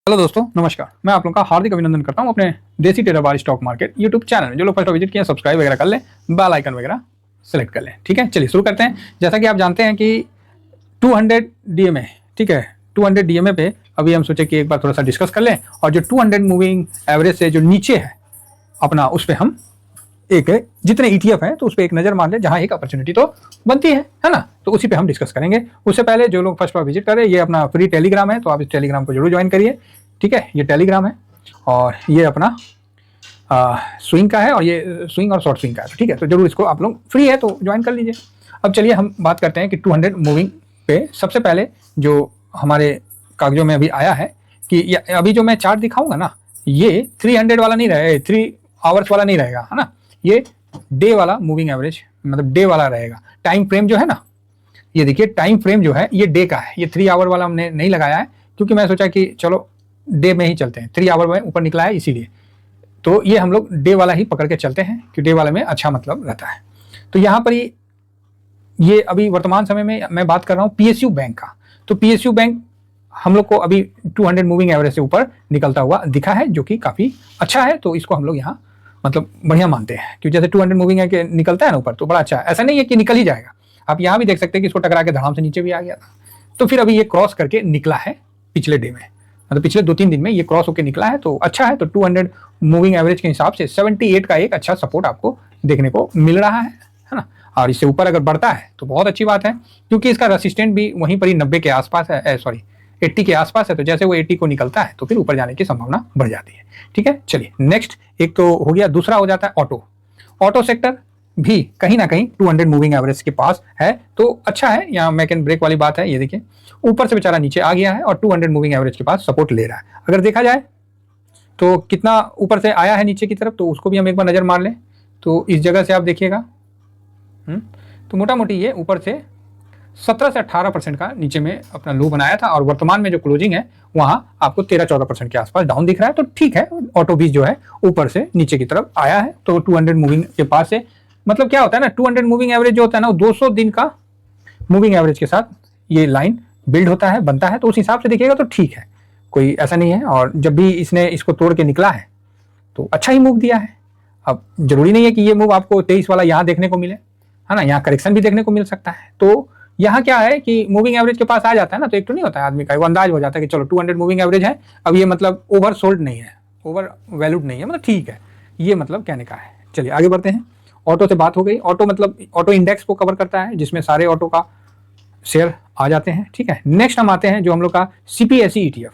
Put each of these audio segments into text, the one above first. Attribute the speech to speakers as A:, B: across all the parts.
A: Hello दोस्तों, नमस्कार। मैं आप लोगों का हार्दिक अभिनंदन करता हूं अपने देसी टेरा बार स्टॉक मार्केट यूट्यूब चैनल में। जो लोग फर्स्ट विजिट किए सब्सक्राइब वगैरह कर लें, बेल आइकन वगैरह सेलेक्ट कर लें। ठीक है, चलिए शुरू करते हैं। जैसा कि आप जानते हैं कि 200 डीएमए, ठीक है, 200 डीएमए पे अभी हम सोचे कि एक बार थोड़ा सा डिस्कस कर लें, और जो 200 मूविंग एवरेज से जो नीचे है अपना, उस पर हम एक जितने ईटीएफ हैं तो उस पर एक नज़र मार ले, जहां एक अपॉर्चुनिटी तो बनती है ना, तो उसी पे हम डिस्कस करेंगे। उससे पहले जो लोग फर्स्ट बार विजिट करें, ये अपना फ्री टेलीग्राम है, तो आप इस टेलीग्राम को जरूर ज्वाइन करिए। ठीक है, ये टेलीग्राम है और ये अपना स्विंग का है, और ये स्विंग और शॉर्ट स्विंग का है। तो ठीक है, तो जरूर इसको आप लोग फ्री है तो ज्वाइन कर लीजिए। अब चलिए हम बात करते हैं कि 200 मूविंग पे सबसे पहले जो हमारे कागजों में अभी आया है कि अभी जो मैं चार्ट दिखाऊंगा ना, ये 300 वाला नहीं रहेगा, 3 आवर्स वाला नहीं रहेगा, है ना। ये डे वाला मूविंग एवरेज, मतलब डे वाला रहेगा। टाइम फ्रेम जो है ना, ये देखिए टाइम फ्रेम जो है ये डे का है। ये 3 आवर वाला हमने नहीं लगाया है, क्योंकि मैं सोचा कि चलो डे में ही चलते हैं, 3 आवर में ऊपर निकला है इसीलिए। तो ये हम लोग डे वाला ही पकड़ के चलते हैं, कि डे वाले में अच्छा मतलब रहता है। तो यहाँ पर ये अभी वर्तमान समय में मैं बात कर रहा हूँ पीएसयू बैंक का। तो पीएसयू बैंक हम लोग को अभी 200 मूविंग एवरेज से ऊपर निकलता हुआ दिखा है, जो कि काफ़ी अच्छा है। तो इसको हम लोग यहाँ मतलब बढ़िया मानते हैं, क्योंकि जैसे 200 मूविंग है कि निकलता है ना ऊपर, तो बड़ा अच्छा है। ऐसा नहीं है कि निकल ही जाएगा, आप यहाँ भी देख सकते हैं कि इसको टकरा के धड़ाम से नीचे भी आ गया था। तो फिर अभी ये क्रॉस करके निकला है पिछले डे में, मतलब पिछले 2-3 दिन में ये क्रॉस होकर निकला है, तो अच्छा है। तो 200 मूविंग एवरेज के हिसाब से 78 का एक अच्छा सपोर्ट आपको देखने को मिल रहा है ना। और इससे ऊपर अगर बढ़ता है तो बहुत अच्छी बात है, क्योंकि इसका रेसिस्टेंट भी वहीं पर ही 90 के आसपास है, सॉरी 80 के आसपास है। तो जैसे वो 80 को निकलता है तो फिर ऊपर जाने की संभावना बढ़ जाती है। ठीक है, चलिए नेक्स्ट एक तो हो गया, दूसरा हो जाता है ऑटो सेक्टर भी कहीं ना कहीं 200 मूविंग एवरेज के पास है, तो अच्छा है। यहाँ मैक एंड ब्रेक वाली बात है, ये देखिए ऊपर से बेचारा नीचे आ गया है और 200 मूविंग एवरेज के पास सपोर्ट ले रहा है। अगर देखा जाए तो कितना ऊपर से आया है नीचे की तरफ, तो उसको भी हम एक बार नजर मार लें। तो इस जगह से आप देखिएगा, तो मोटा मोटी ये ऊपर से 17 से 18% का नीचे में अपना लो बनाया था, और वर्तमान में जो क्लोजिंग है वहां आपको 13-14% के आसपास डाउन दिख रहा है। तो ठीक है, ऑटो भी जो है ऊपर से नीचे की तरफ आया है। तो 200 मूविंग के पास से मतलब क्या होता है ना, 200 मूविंग एवरेज जो होता है ना, वो 200 दिन का मूविंग एवरेज के साथ ये लाइन बिल्ड होता है, बनता है। तो उस हिसाब से देखिएगा तो ठीक है, कोई ऐसा नहीं है। और जब भी इसने इसको तोड़ के निकला है तो अच्छा ही मूव दिया है। अब जरूरी नहीं है कि ये मूव आपको 23 वाला यहाँ देखने को मिले, है ना, यहाँ करेक्शन भी देखने को मिल सकता है। तो यहाँ क्या है कि मूविंग एवरेज के पास आ जाता है ना, तो एक तो नहीं होता है आदमी का, वो अंदाज हो जाता है कि चलो 200 मूविंग एवरेज है, अब ये मतलब ओवर सोल्ड नहीं है, ओवर वैल्यूड नहीं है, मतलब ठीक है, ये मतलब कहने का है। चलिए आगे बढ़ते हैं। ऑटो से बात हो गई। ऑटो मतलब ऑटो इंडेक्स को कवर करता है, जिसमें सारे ऑटो का शेयर आ जाते हैं। ठीक है, नेक्स्ट हम आते हैं जो हम लोग का सीपीएसई ईटीएफ।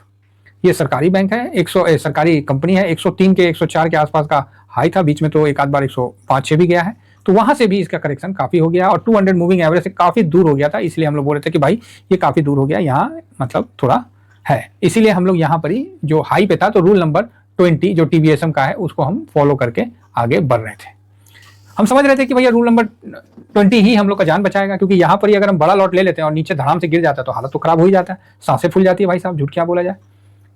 A: ये सरकारी बैंक है, सरकारी कंपनी है। 103 के 104 के आसपास का हाई था, बीच में तो एक आध बार 105-6 भी गया है, तो वहां से भी इसका करेक्शन काफी हो गया और 200 मूविंग एवरेज से काफी दूर हो गया था। इसलिए हम लोग बोल रहे थे कि भाई ये काफी दूर हो गया, यहाँ मतलब थोड़ा है, इसीलिए हम लोग यहाँ पर ही जो हाई पे था, तो रूल नंबर 20 जो टीबीएसएम का है उसको हम फॉलो करके आगे बढ़ रहे थे। हम समझ रहे थे कि भैया रूल नंबर 20 ही हम लोग का जान बचाएगा, क्योंकि यहाँ पर ही अगर हम बड़ा लॉट ले लेते हैं और नीचे धड़ाम से गिर जाता है तो हालत तो खराब हो ही जाता है, सांसें फूल जाती है भाई साहब, झूठ क्या बोला जाए।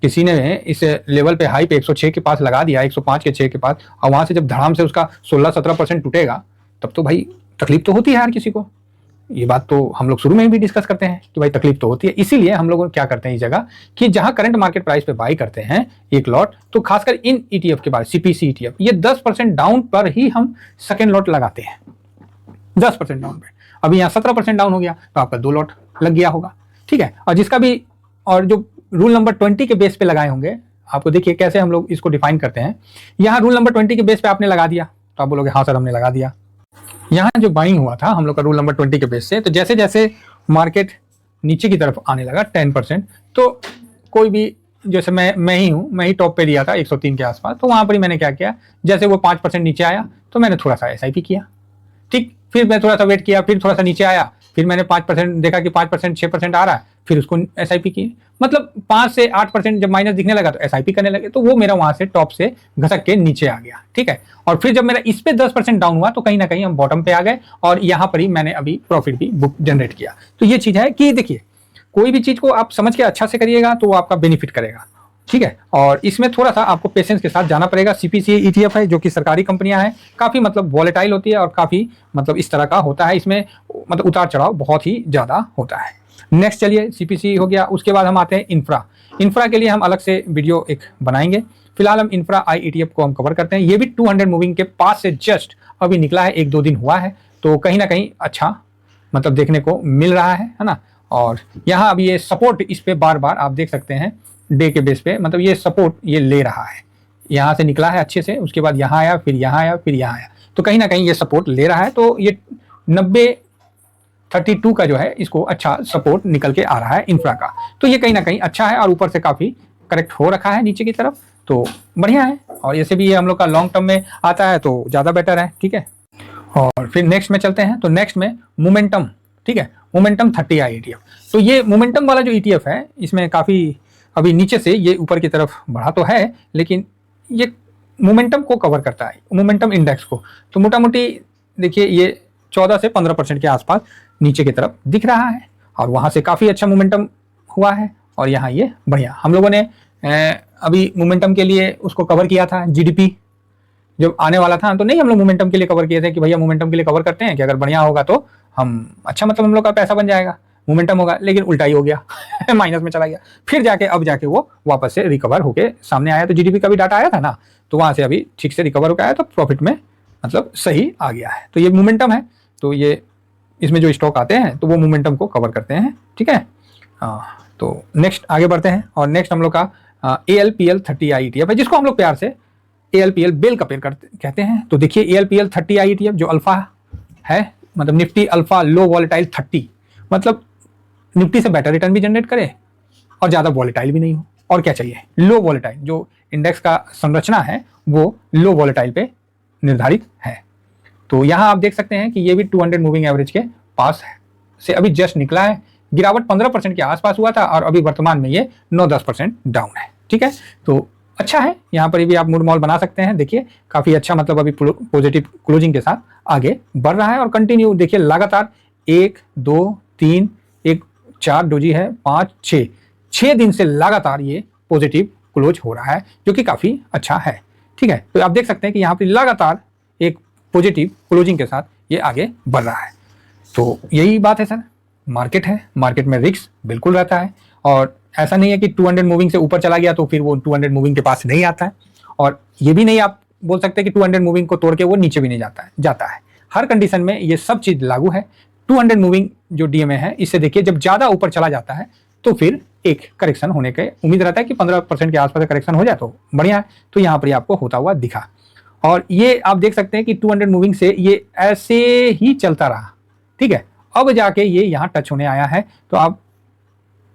A: किसी ने इस लेवल पे हाई पे 106 के पास लगा दिया, 105 के 6 के पास, और वहां से जब धड़ाम से उसका 16-17% टूटेगा, तब तो भाई तकलीफ तो होती है हर किसी को। ये बात तो हम लोग शुरू में भी डिस्कस करते हैं कि भाई तकलीफ तो होती है। इसीलिए हम लोग क्या करते हैं इस जगह कि जहां करंट मार्केट प्राइस पे बाई करते हैं एक लॉट, तो खासकर इन ईटीएफ के बाद सीपीसी ईटीएफ, ये 10% डाउन पर ही हम सेकेंड लॉट लगाते हैं, 10% डाउन पे। अभी यहाँ 17% डाउन हो गया तो आपका 2 लॉट लग गया होगा। ठीक है, और जिसका भी, और जो रूल नंबर 20 के बेस पे लगाए होंगे, आपको देखिए कैसे हम लोग इसको डिफाइन करते हैं। यहाँ रूल नंबर 20 के बेस पे आपने लगा दिया तो आप बोलोगे हाँ सर हमने लगा दिया। यहाँ जो बाइंग हुआ था हम लोग का रूल नंबर 20 के बेस से, तो जैसे जैसे मार्केट नीचे की तरफ आने लगा 10%, तो कोई भी, जैसे मैं ही हूँ, मैं ही टॉप पे दिया था 103 के आसपास, तो वहाँ पर ही मैंने क्या किया, जैसे वो 5% नीचे आया तो मैंने थोड़ा सा एसआईपी किया। ठीक, फिर मैं थोड़ा सा वेट किया, फिर थोड़ा सा नीचे आया, फिर मैंने 5% देखा कि 5% 6% आ रहा है, फिर उसको एसआईपी की। मतलब 5 से 8% जब माइनस दिखने लगा तो एसआईपी करने लगे, तो वो मेरा वहां से टॉप से घसक के नीचे आ गया। ठीक है, और फिर जब मेरा इस पे 10% डाउन हुआ तो कहीं ना कहीं हम बॉटम पे आ गए, और यहाँ पर ही मैंने अभी प्रॉफिट भी बुक जनरेट किया। तो ये चीज है कि देखिए कोई भी चीज को आप समझ के अच्छा से करिएगा तो वो आपका बेनिफिट करेगा। ठीक है, और इसमें थोड़ा सा आपको पेशेंस के साथ जाना पड़ेगा। सीपीसी ईटीएफ है जो कि सरकारी कंपनियां हैं, काफी मतलब वॉलेटाइल होती है और काफी मतलब इस तरह का होता है, इसमें मतलब उतार चढ़ाव बहुत ही ज्यादा होता है। नेक्स्ट चलिए सीपीसी हो गया, उसके बाद हम आते हैं इंफ्रा। इंफ्रा के लिए हम अलग से वीडियो एक बनाएंगे। फिलहाल हम इंफ्रा आई ETF को हम कवर करते हैं। ये भी 200 मूविंग के पास से जस्ट अभी निकला है, 1-2 दिन हुआ है, तो कहीं ना कहीं अच्छा मतलब देखने को मिल रहा है ना। और यहाँ अभी ये सपोर्ट इस पे बार बार आप देख सकते हैं डे के बेस पे, मतलब ये सपोर्ट ये ले रहा है, यहाँ से निकला है अच्छे से, उसके बाद यहाँ आया, फिर यहाँ आया, फिर यहाँ आया, तो कहीं ना कहीं ये सपोर्ट ले रहा है। तो ये 90-32 का जो है इसको अच्छा सपोर्ट निकल के आ रहा है इंफ्रा का, तो ये कहीं ना कहीं अच्छा है और ऊपर से काफ़ी करेक्ट हो रखा है नीचे की तरफ, तो बढ़िया है। और ऐसे भी ये हम लोग का लॉन्ग टर्म में आता है तो ज़्यादा बेटर है, ठीक है। और फिर नेक्स्ट में चलते हैं, तो नेक्स्ट में मोमेंटम, ठीक है, मोमेंटम 30 आई ETF। तो ये मोमेंटम वाला जो ETF है इसमें काफ़ी अभी नीचे से ये ऊपर की तरफ बढ़ा तो है, लेकिन ये मोमेंटम को कवर करता है, मोमेंटम इंडेक्स को। तो मोटा मोटी देखिए ये 14 से 15% के आसपास नीचे की तरफ दिख रहा है, और वहाँ से काफ़ी अच्छा मोमेंटम हुआ है। और यहाँ ये बढ़िया, हम लोगों ने अभी मोमेंटम के लिए उसको कवर किया था, GDP जब आने वाला था, तो नहीं हम लोग मोमेंटम के लिए कवर किए थे कि भैया मोमेंटम के लिए कवर करते हैं कि अगर बढ़िया होगा तो हम अच्छा मतलब हम लोग का पैसा बन जाएगा, मोमेंटम होगा, लेकिन उल्टा ही हो गया माइनस में चला गया। फिर जाके अब जाके वो वापस से रिकवर होके सामने आया, तो GDP का भी डाटा आया था ना, तो वहाँ से अभी ठीक से रिकवर होकर आया, तो प्रॉफिट में मतलब सही आ गया है। तो ये मोमेंटम है, तो ये इसमें जो स्टॉक आते हैं तो वो मोमेंटम को कवर करते हैं, ठीक है। तो नेक्स्ट आगे बढ़ते हैं, और नेक्स्ट हम लोग का ALPL 30 आई ETF है, जिसको हम लोग प्यार से ALPL बेल का पेयर कहते हैं। तो देखिए ALPL 30 आई ETF जो अल्फा है, मतलब निफ्टी अल्फा लो वॉलेटाइल 30, मतलब निफ्टी से बेटर रिटर्न भी जनरेट करे और ज़्यादा वॉलेटाइल भी नहीं हो, और क्या चाहिए, लो वॉलेटाइल। जो इंडेक्स का संरचना है वो लो वॉलेटाइल पे निर्धारित है। तो यहाँ आप देख सकते हैं कि ये भी 200 मूविंग एवरेज के पास है से अभी जस्ट निकला है, गिरावट 15% के आसपास हुआ था, और अभी वर्तमान में ये 9-10% डाउन है, ठीक है। तो अच्छा है, यहाँ पर भी आप मूड मॉल बना सकते हैं। देखिए काफ़ी अच्छा मतलब अभी पॉजिटिव क्लोजिंग के साथ आगे बढ़ रहा है, और कंटिन्यू देखिए लगातार 1, 2, 3, 1, 4 डोजी है, 5, 6 दिन से लगातार ये पॉजिटिव क्लोज हो रहा है, जो कि काफ़ी अच्छा है, ठीक है। तो आप देख सकते हैं कि यहाँ पर लगातार एक पॉजिटिव क्लोजिंग के साथ ये आगे बढ़ रहा है। तो यही बात है सर, मार्केट है, मार्केट में रिस्क बिल्कुल रहता है, और ऐसा नहीं है कि 200 मूविंग से ऊपर चला गया तो फिर वो 200 मूविंग के पास नहीं आता है, और ये भी नहीं आप बोल सकते कि 200 मूविंग को तोड़ के वो नीचे भी नहीं जाता है। हर कंडीशन में ये सब चीज़ लागू है। 200 मूविंग जो DMA है, इससे देखिए जब ज़्यादा ऊपर चला जाता है तो फिर एक करेक्शन होने के उम्मीद रहता है कि 15% के आसपास करेक्शन हो जाए तो बढ़िया है। तो यहाँ पर आपको होता हुआ दिखा, और ये आप देख सकते हैं कि 200 मूविंग से ये ऐसे ही चलता रहा, ठीक है। अब जाके ये यहाँ टच होने आया है, तो आप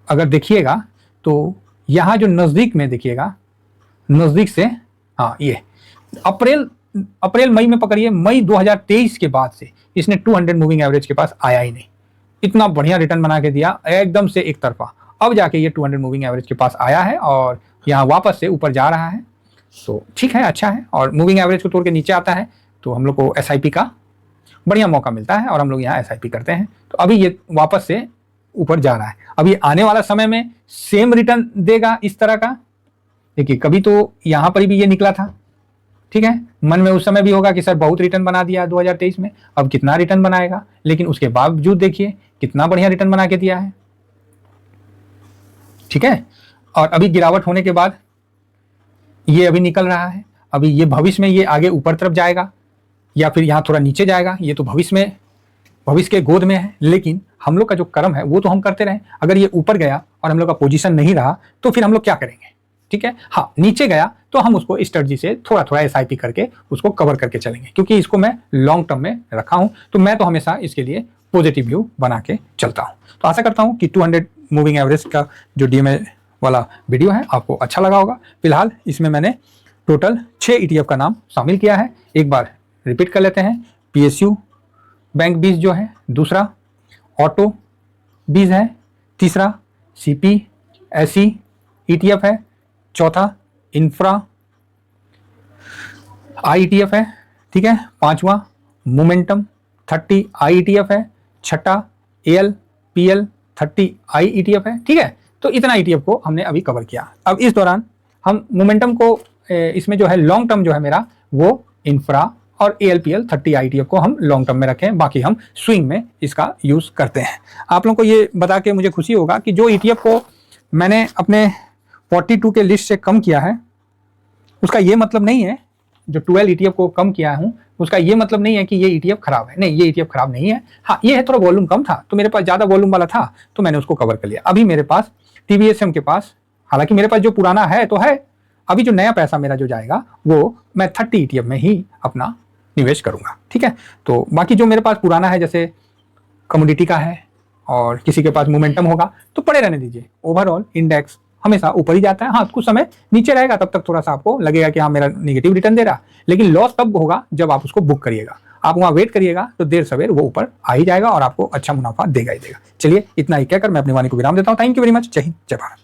A: अगर देखिएगा तो यहाँ जो नज़दीक में देखिएगा, नज़दीक से, हाँ ये अप्रैल मई में पकड़िए, मई 2023 के बाद से इसने 200 मूविंग एवरेज के पास आया ही नहीं। इतना बढ़िया रिटर्न बना के दिया एकदम से एक तरफा, अब जाके ये 200 मूविंग एवरेज के पास आया है और यहाँ वापस से ऊपर जा रहा है, तो ठीक है, अच्छा है। और मूविंग एवरेज को तोड़ के नीचे आता है तो हम लोग को SIP का बढ़िया मौका मिलता है, और हम लोग यहाँ SIP करते हैं। तो अभी ये वापस से ऊपर जा रहा है, अभी आने वाला समय में सेम रिटर्न देगा इस तरह का। देखिए कभी तो यहाँ पर भी ये निकला था, ठीक है, मन में उस समय भी होगा कि सर बहुत रिटर्न बना दिया 2023 में, अब कितना रिटर्न बनाएगा, लेकिन उसके बावजूद देखिए कितना बढ़िया रिटर्न बना के दिया है, ठीक है। और अभी गिरावट होने के बाद ये अभी निकल रहा है, अभी ये भविष्य में ये आगे ऊपर तरफ जाएगा या फिर यहाँ थोड़ा नीचे जाएगा, ये तो भविष्य के गोद में है। लेकिन हम लोग का जो कर्म है वो तो हम करते रहे। अगर ये ऊपर गया और हम लोग का पोजीशन नहीं रहा तो फिर हम लोग क्या करेंगे, ठीक है। हाँ, नीचे गया तो हम उसको स्ट्रेटजी से थोड़ा थोड़ा SIP करके उसको कवर करके चलेंगे, क्योंकि इसको मैं लॉन्ग टर्म में रखा हूँ, तो मैं तो हमेशा इसके लिए पॉजिटिव व्यू बना के चलता हूँ। तो आशा करता हूँ कि 200 मूविंग एवरेज का जो DMA वाला वीडियो है आपको अच्छा लगा होगा। फिलहाल इसमें मैंने टोटल 6 ETF का नाम शामिल किया है, एक बार रिपीट कर लेते हैं। PSU बैंक 20 जो है, दूसरा ऑटो 20 है, तीसरा CP SE ETF है, चौथा इंफ्रा IETF है, ठीक है, पांचवा मोमेंटम 30 IETF है, छठा ALPL 30 IETF है, ठीक है। तो इतना ETF को हमने अभी कवर किया। अब इस दौरान हम मोमेंटम को इसमें जो है लॉन्ग टर्म जो है मेरा वो इंफ्रा और ALPL 30 IETF को हम लॉन्ग टर्म में रखें, बाकी हम स्विंग में इसका यूज़ करते हैं। आप लोगों को ये बता के मुझे खुशी होगा कि जो ETF को मैंने अपने 42 के लिस्ट से कम किया है, उसका ये मतलब नहीं है, जो 12 ETF को कम किया हूं उसका ये मतलब नहीं है कि ये ETF खराब है। नहीं, ये ETF खराब नहीं है। हाँ, ये है थोड़ा वॉल्यूम कम था, तो मेरे पास ज्यादा वॉल्यूम वाला था तो मैंने उसको कवर कर लिया। अभी मेरे पास TVSM के पास, हालांकि मेरे पास जो पुराना है तो है, अभी जो नया पैसा मेरा जो जाएगा वो मैं 30 ETF में ही अपना निवेश करूंगा। ठीक है, तो बाकी जो मेरे पास पुराना है, जैसे कमोडिटी का है और किसी के पास मोमेंटम होगा, तो पड़े रहने दीजिए। ओवरऑल इंडेक्स हमेशा ऊपर ही जाता है। हाँ, कुछ समय नीचे रहेगा, तब तक थोड़ा सा आपको लगेगा कि हाँ मेरा नेगेटिव रिटर्न दे रहा, लेकिन लॉस तब होगा जब आप उसको बुक करिएगा। आप वहां वेट करिएगा तो देर सवेर वो ऊपर आ ही जाएगा और आपको अच्छा मुनाफा देगा ही देगा। चलिए, इतना ही कहकर मैं अपनी वाणी को विराम देता हूँ। Thank you very much. जय हिंद, जय भारत।